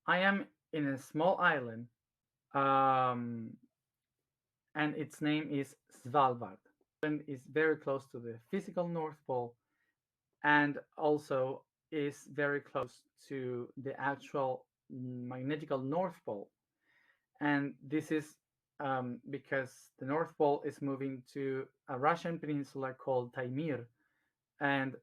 I am in a small island, um, and its name is Svalbard. And is very close to the physical North Pole, and also is very close to the actual magnetical North Pole. And this is because the North Pole is moving to a Russian peninsula called Taimyr, and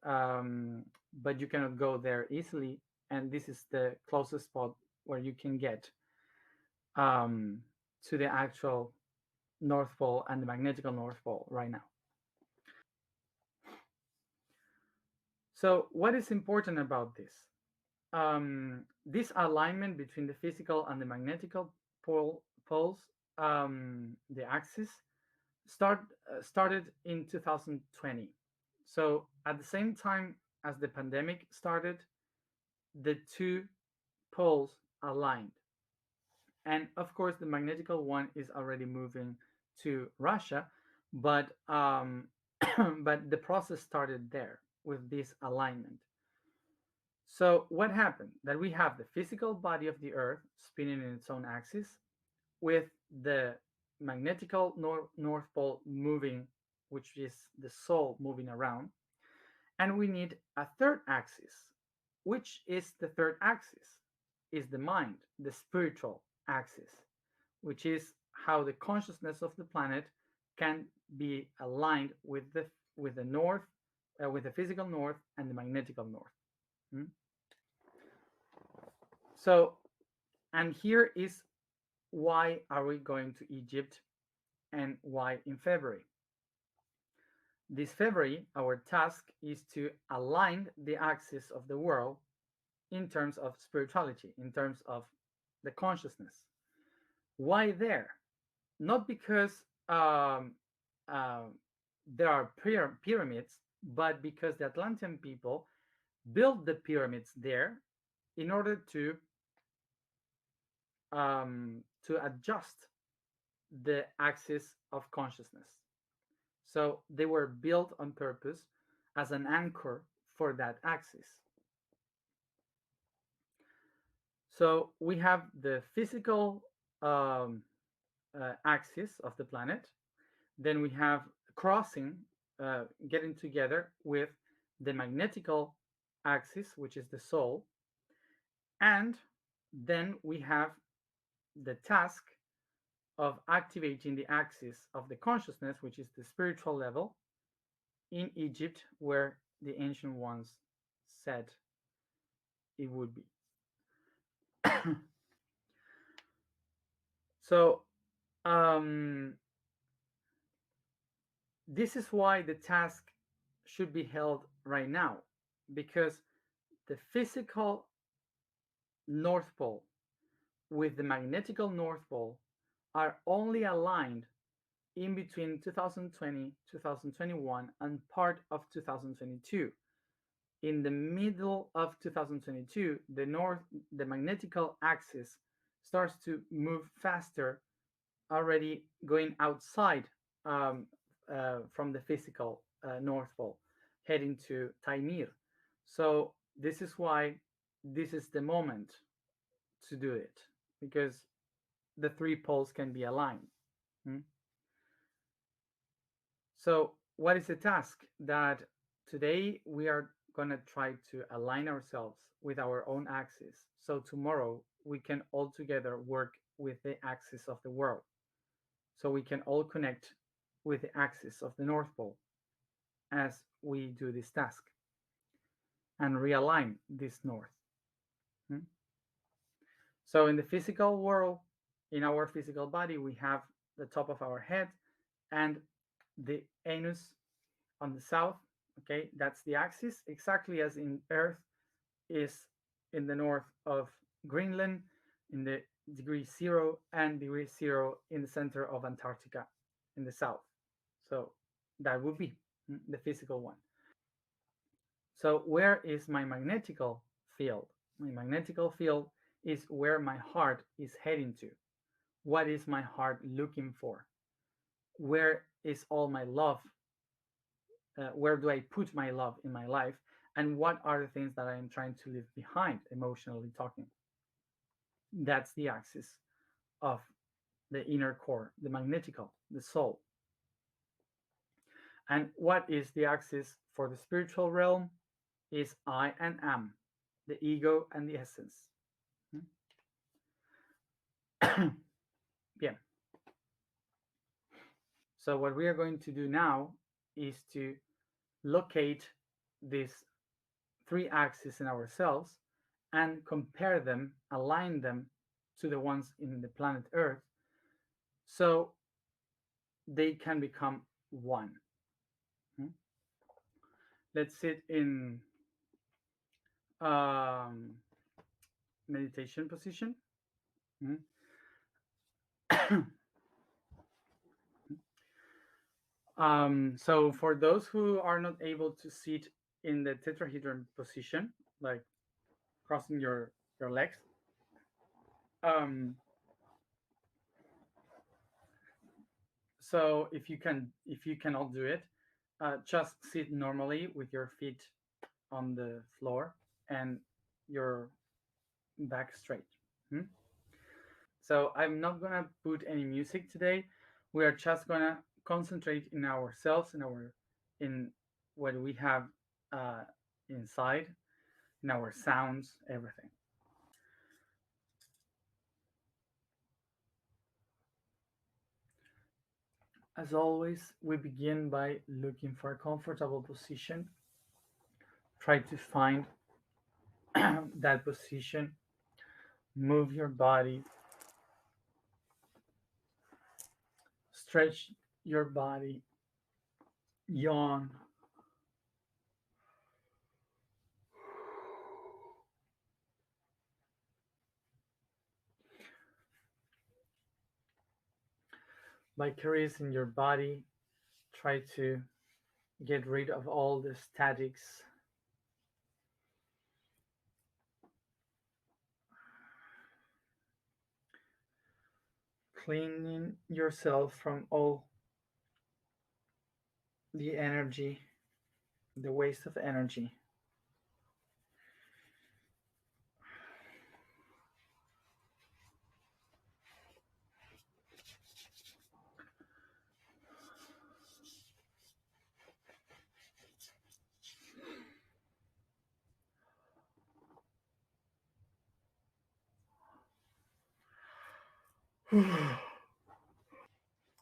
but you cannot go there easily. And this is the closest spot where you can get um, to the actual North Pole and the magnetical North Pole right now. So, what is important about this? This alignment between the physical and the magnetical poles, the axis, started in 2020. So, at the same time as the pandemic started, the two poles aligned. And of course, the magnetical one is already moving to Russia, but but the process started there with this alignment. So what happened? That we have the physical body of the Earth spinning in its own axis, with the magnetical North Pole moving, which is the soul moving around, and we need a third axis. Which is the third axis? Is the mind, the spiritual axis, which is how the consciousness of the planet can be aligned with the north, with the physical north and the magnetical north. Hmm? So, and here is why are we going to Egypt and why in February. This February, our task is to align the axis of the world in terms of spirituality, in terms of the consciousness. Why there? Not because uh, there are pyramids, but because the Atlantean people built the pyramids there in order to adjust the axis of consciousness. So they were built on purpose as an anchor for that axis. So we have the physical axis of the planet. Then we have crossing, getting together with the magnetical axis, which is the soul. And then we have the task of activating the axis of the consciousness, which is the spiritual level, in Egypt, where the ancient ones said it would be. So, um, this is why the task should be held right now, because the physical North Pole with the magnetical North Pole are only aligned in between 2020, 2021, and part of 2022. In the middle of 2022, the magnetical axis starts to move faster, already going outside from the physical North Pole, heading to Taimyr. So this is why this is the moment to do it, because the three poles can be aligned. Hmm? So what is the task? That today we are going to try to align ourselves with our own axis. So tomorrow we can all together work with the axis of the world. So we can all connect with the axis of the North Pole as we do this task and realign this north. Hmm? So in the physical world, in our physical body, we have the top of our head and the anus on the south. Okay, that's the axis, exactly as in Earth is in the north of Greenland, in the degree zero, and degree zero in the center of Antarctica in the south. So that would be the physical one. So where is my magnetical field? My magnetical field is where my heart is heading to. What is my heart looking for? Where is all my love? Where do I put my love in my life? And what are the things that I am trying to leave behind, emotionally talking? That's the axis of the inner core, the magnetical, the soul. And what is the axis for the spiritual realm? Is I and am, the ego and the essence. Yeah. So what we are going to do now is to locate these three axes in ourselves and compare them, align them to the ones in the planet Earth so they can become one. Hmm? Let's sit in um, meditation position. Hmm? So for those who are not able to sit in the tetrahedron position, like crossing your legs, um, so if you cannot do it, just sit normally with your feet on the floor and your back straight. Hmm? So I'm not gonna put any music today. We are just gonna concentrate in ourselves, in what we have uh, inside, in our sounds, everything. As always, we begin by looking for a comfortable position. Try to find that position. Move your body, stretch your body, yawn. By caressing your body, try to get rid of all the statics, cleaning yourself from all the energy, the waste of energy.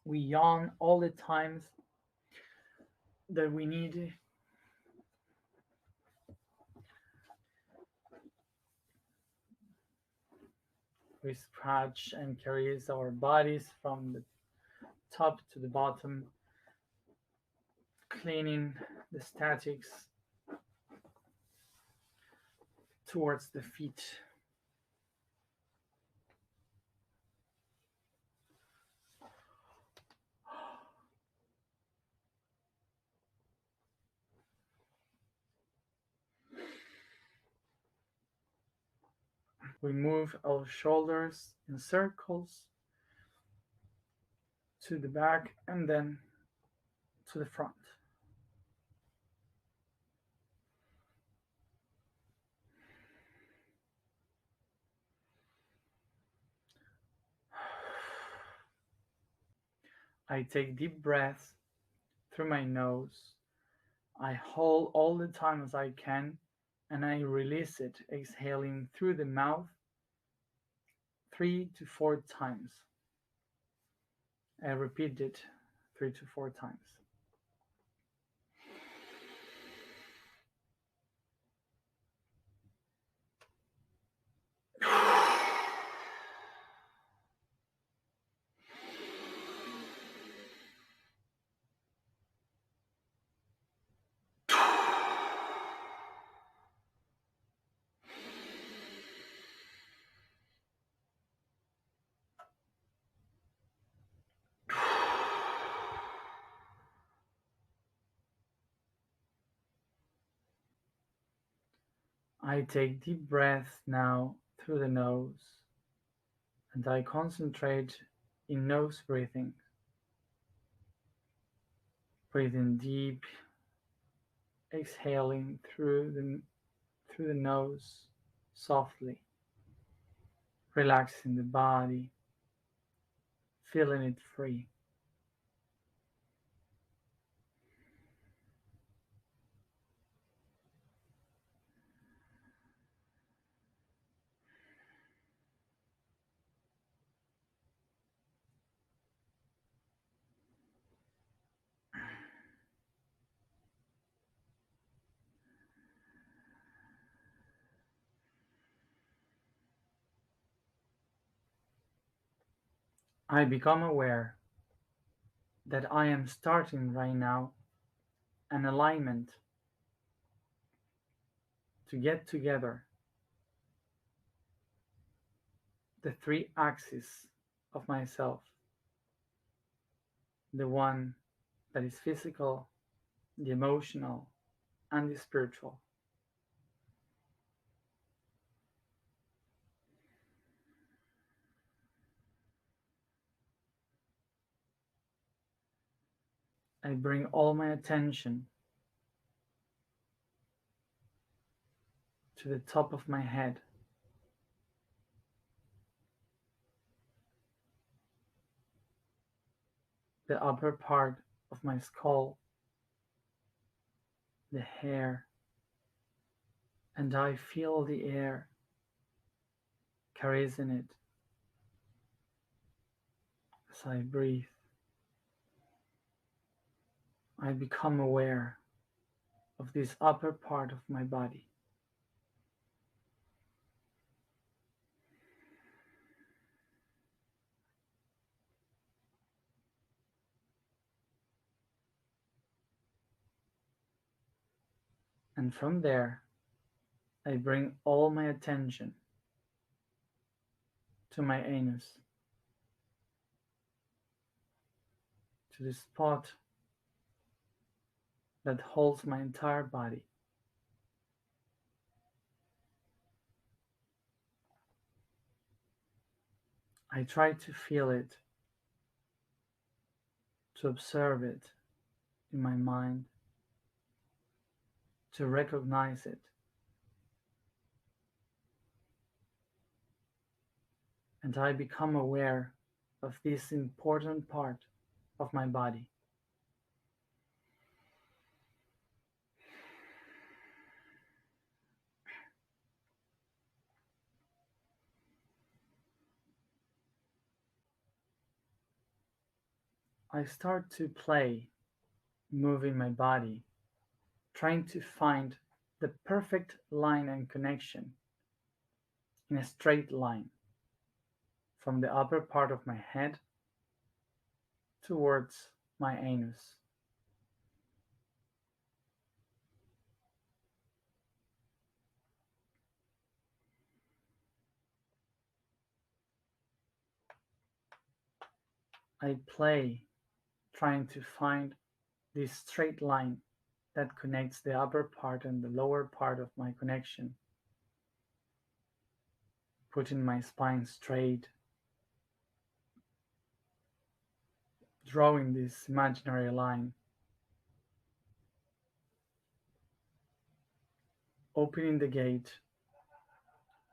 We yawn all the times that we need. We scratch and caress our bodies from the top to the bottom, cleaning the statics towards the feet. We move our shoulders in circles to the back and then to the front. I take deep breaths through my nose. I hold all the time as I can and I release it, exhaling through the mouth 3 to 4 times. I repeat it 3 to 4 times. I take deep breaths now through the nose and I concentrate in nose breathing. Breathing deep, exhaling through the nose softly. relaxing the body, feeling it free. I become aware that I am starting right now an alignment to get together the three axes of myself, the one that is physical, the emotional, and the spiritual. I bring all my attention to the top of my head, the upper part of my skull, the hair, and I feel the air caressing it as I breathe. I become aware of this upper part of my body. And from there, I bring all my attention to my anus, to the spot that holds my entire body. I try to feel it, to observe it in my mind, to recognize it, and I become aware of this important part of my body. I start to play, moving my body, trying to find the perfect line and connection in a straight line from the upper part of my head towards my anus. I play, trying to find this straight line that connects the upper part and the lower part of my connection, putting my spine straight, drawing this imaginary line, opening the gate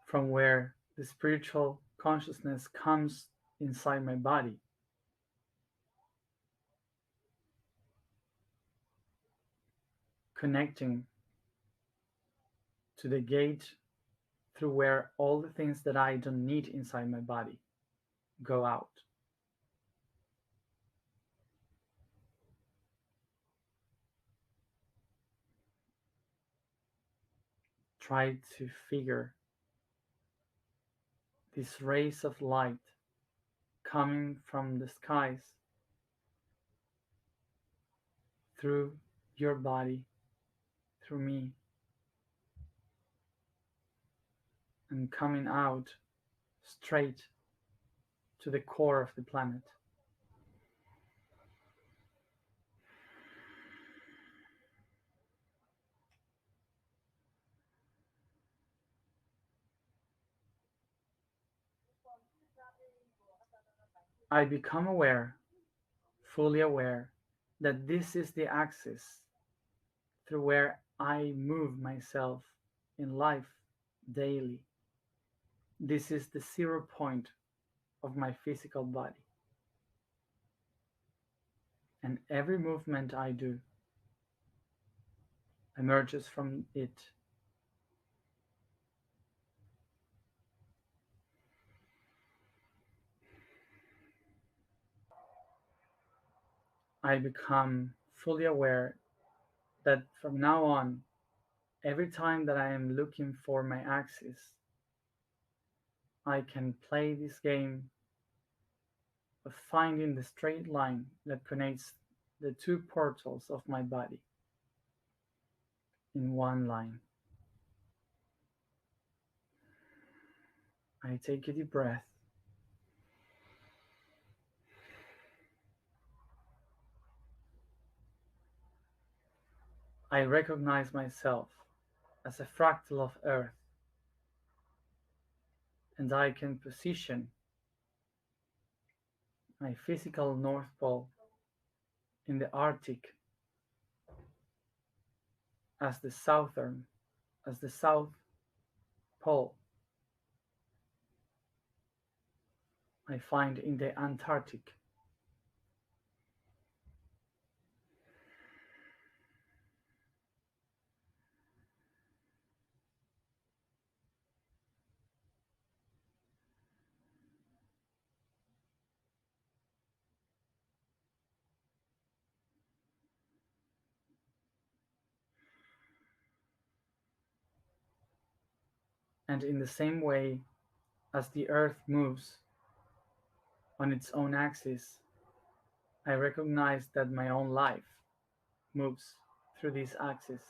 from where the spiritual consciousness comes inside my body, connecting to the gate through where all the things that I don't need inside my body go out. Try to figure these rays of light coming from the skies through your body, through me, and coming out straight to the core of the planet. I become aware, fully aware, that this is the axis through where I move myself in life daily. This is the 0 point of my physical body, and every movement I do emerges from it. I become fully aware that from now on, every time that I am looking for my axis, I can play this game of finding the straight line that connects the two portals of my body in one line. I take a deep breath. I recognize myself as a fractal of Earth, and I can position my physical North Pole in the Arctic as the southern, as the South Pole I find in the Antarctic. And in the same way as the Earth moves on its own axis, I recognize that my own life moves through this axis.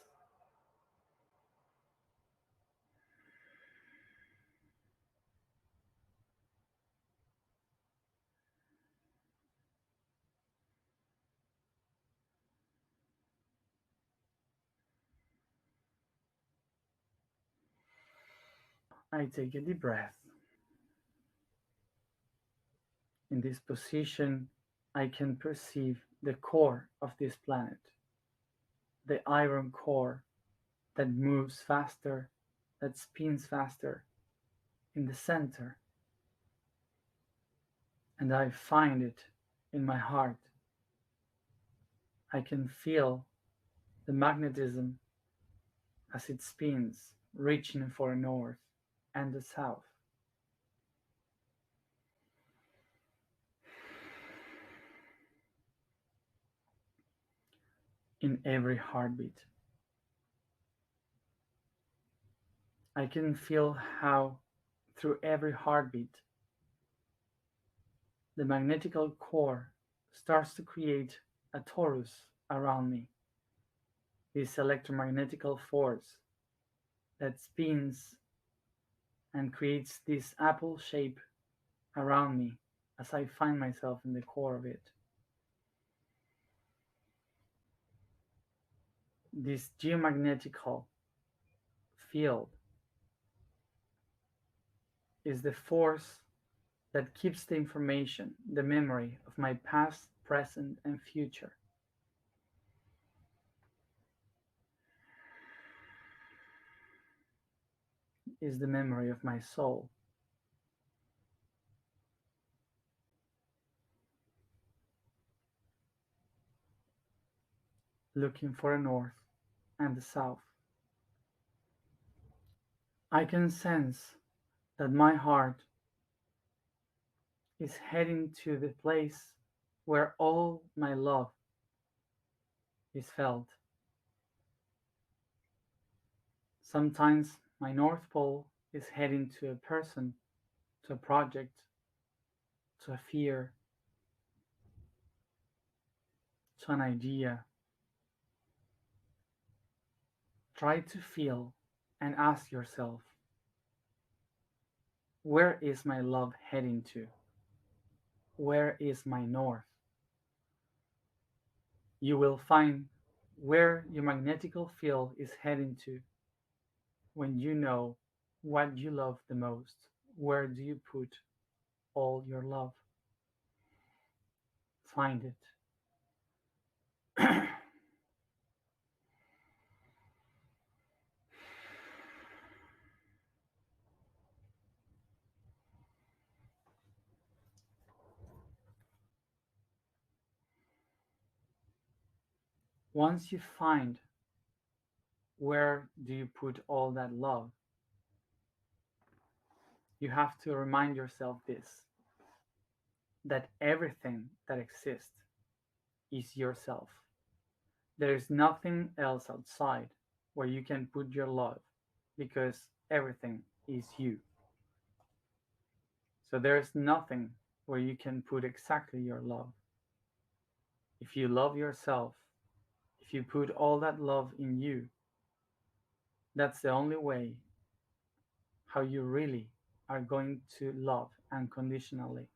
I take a deep breath. In this position, I can perceive the core of this planet, the iron core that moves faster, that spins faster in the center, and I find it in my heart. I can feel the magnetism as it spins, reaching for the north and the south. In every heartbeat, I can feel how, through every heartbeat, the magnetical core starts to create a torus around me, this electromagnetical force that spins and creates this apple shape around me as I find myself in the core of it. This geomagnetical field is the force that keeps the information, the memory of my past, present, and future. Is the memory of my soul. Looking for a north and the south. I can sense that my heart is heading to the place where all my love is felt. Sometimes my North Pole is heading to a person, to a project, to a fear, to an idea. Try to feel and ask yourself, where is my love heading to? Where is my north? You will find where your magnetical field is heading to when you know what you love the most. Where do you put all your love? Find it. Once you find where do you put all that love, you have to remind yourself this, that everything that exists is yourself. There is nothing else outside where you can put your love because everything is you. So there is nothing where you can put exactly your love. If you love yourself, if you put all that love in you, that's the only way how you really are going to love unconditionally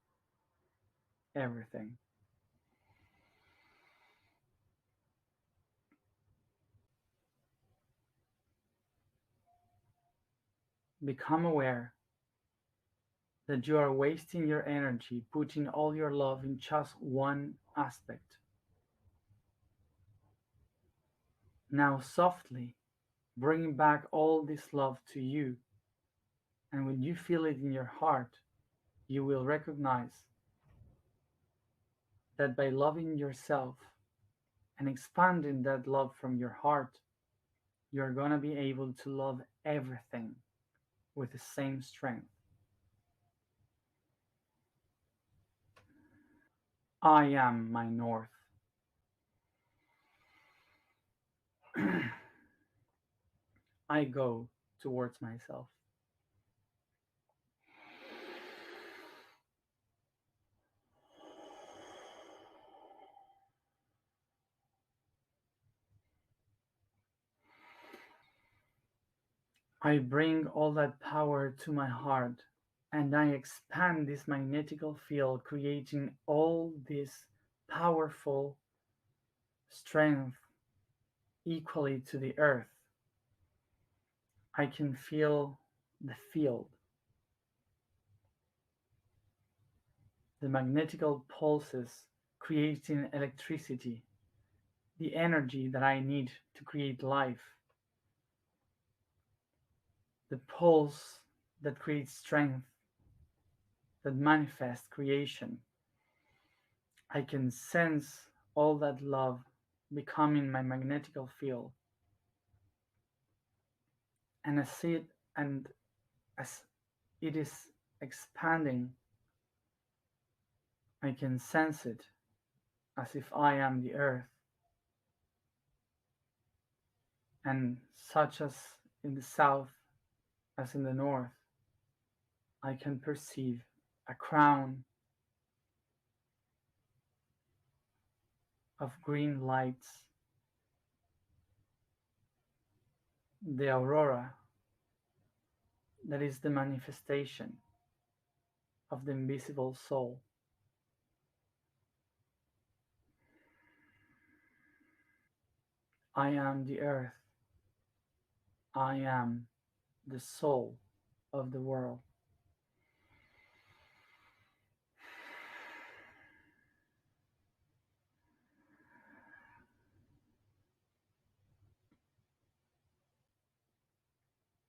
everything. Become aware that you are wasting your energy putting all your love in just one aspect. Now, softly bring back all this love to you, and when you feel it in your heart, you will recognize that by loving yourself and expanding that love from your heart, you're going to be able to love everything with the same strength. I am my north. I go towards myself. I bring all that power to my heart and I expand this magnetical field, creating all this powerful strength equally to the earth. I can feel the field, the magnetical pulses creating electricity, the energy that I need to create life, the pulse that creates strength, that manifests creation. I can sense all that love becoming my magnetical field, and as it is expanding, I can sense it as if I am the earth, and such as in the south as in the north, I can perceive a crown of green lights, the aurora that is the manifestation of the invisible soul. I am the earth. I am the soul of the world.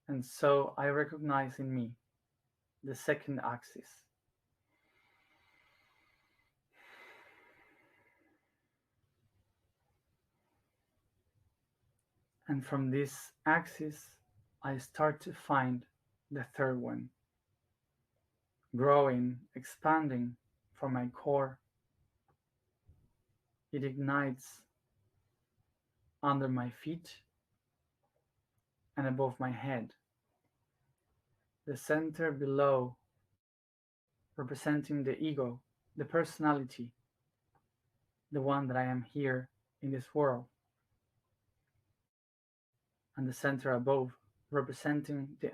And so I recognize in me the second axis. And from this axis, I start to find the third one, growing, expanding from my core. It ignites under my feet and above my head. The center below, representing the ego, the personality, the one that I am here in this world. And the center above, representing the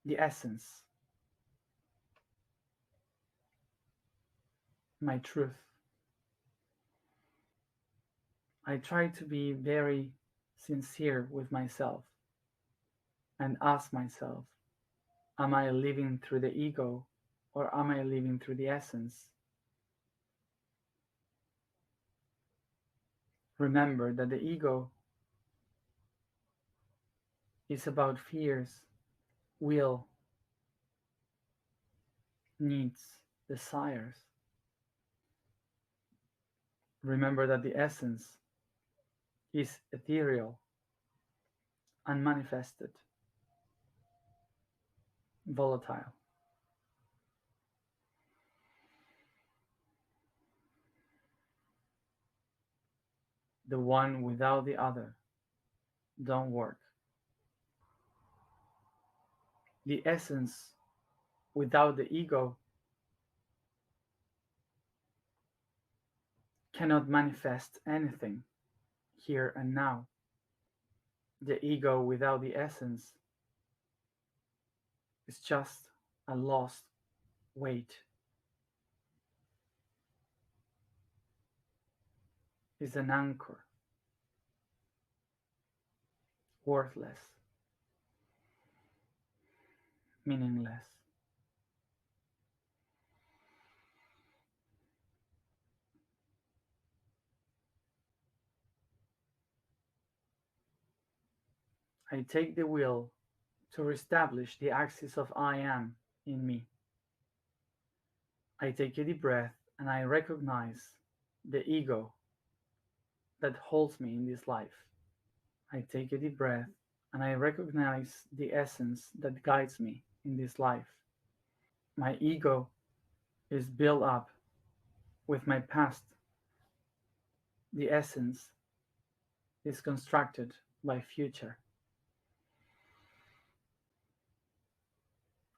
the essence, my truth. I try to be very sincere with myself and ask myself, am I living through the ego or am I living through the essence? Remember that the ego is about fears, will, needs, desires. Remember that the essence is ethereal, unmanifested, volatile. The one without the other don't work. The essence without the ego cannot manifest anything here and now. The ego without the essence is just a lost weight, is an anchor, worthless, meaningless. I take the will to reestablish the axis of I am in me. I take a deep breath and I recognize the ego that holds me in this life. I take a deep breath and I recognize the essence that guides me in this life. My ego is built up with my past. The essence is constructed by future.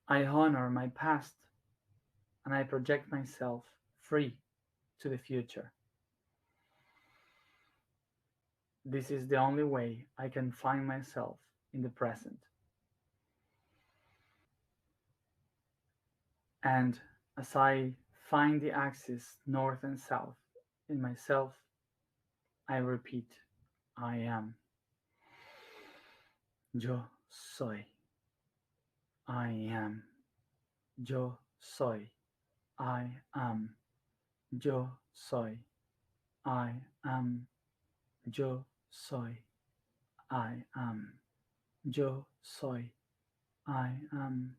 I honor my past and I project myself free to the future. This is the only way I can find myself in the present. And as I find the axis north and south in myself, I repeat, I am. Yo soy. I am. Yo soy. I am. Yo soy. I am. Yo soy. I am. Yo soy. I am.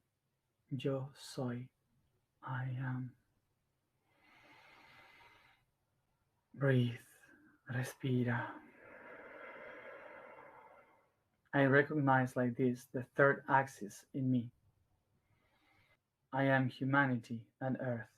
Yo soy. I am. Breathe. Respira. I recognize like this the third axis in me. I am humanity and earth.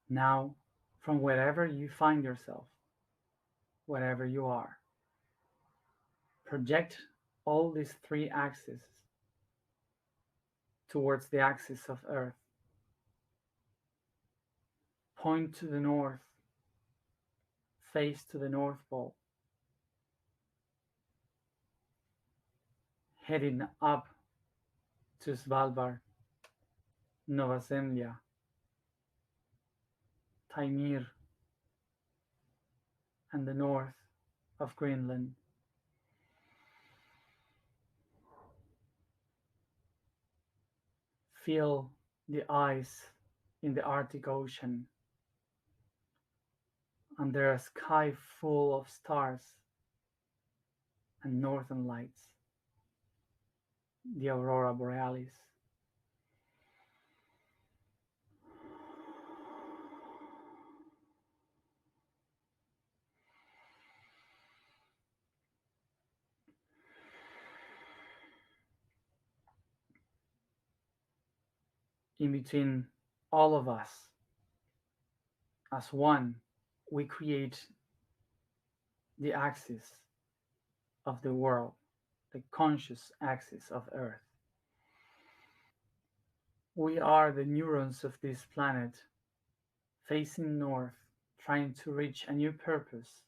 Now, from wherever you find yourself, wherever you are, project all these three axes towards the axis of earth. Point to the north, face to the North Pole, heading up to Svalbard, Nova Zemlya, Taimyr, and the north of Greenland. Feel the ice in the Arctic Ocean under a sky full of stars and northern lights, the aurora borealis. In between all of us, as one, we create the axis of the world, the conscious axis of Earth. We are the neurons of this planet, facing north, trying to reach a new purpose,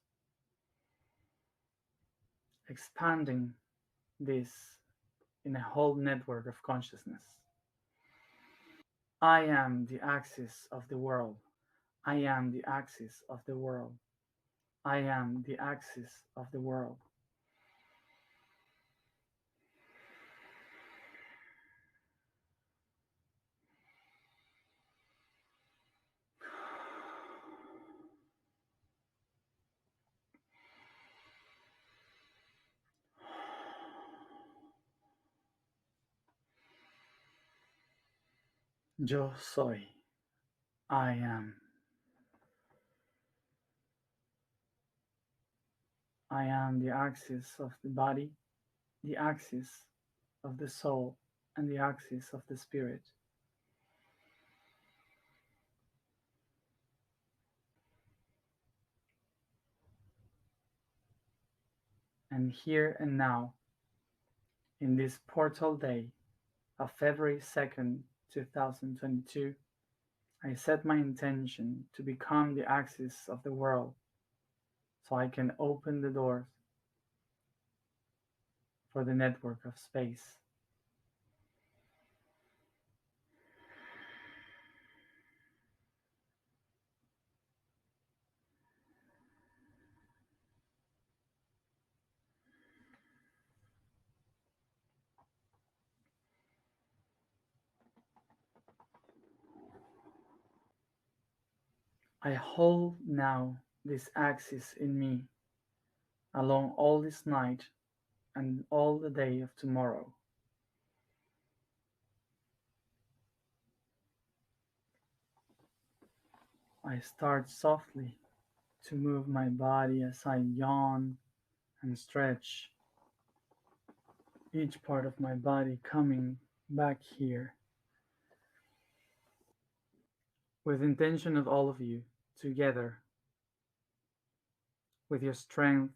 expanding this in a whole network of consciousness. I am the axis of the world. I am the axis of the world. I am the axis of the world. Yo soy. I am. I am the axis of the body, the axis of the soul, and the axis of the spirit. And here and now, in this portal day of February 2nd, 2022, I set my intention to become the axis of the world so I can open the doors for the network of space. I hold now this axis in me along all this night and all the day of tomorrow. I start softly to move my body as I yawn and stretch, each part of my body coming back here, with intention of all of you together with your strength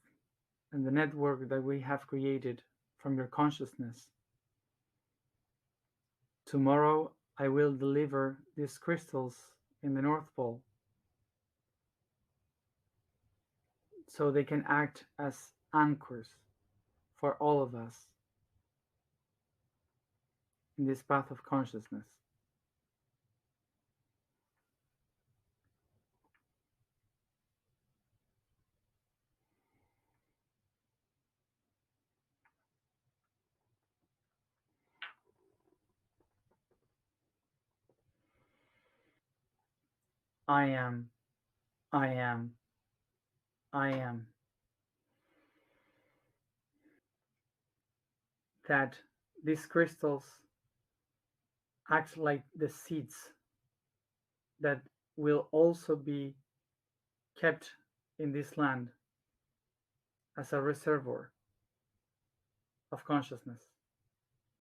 and the network that we have created from your consciousness. Tomorrow I will deliver these crystals in the North Pole so they can act as anchors for all of us in this path of consciousness. I am, I am, I am. That these crystals act like the seeds that will also be kept in this land as a reservoir of consciousness.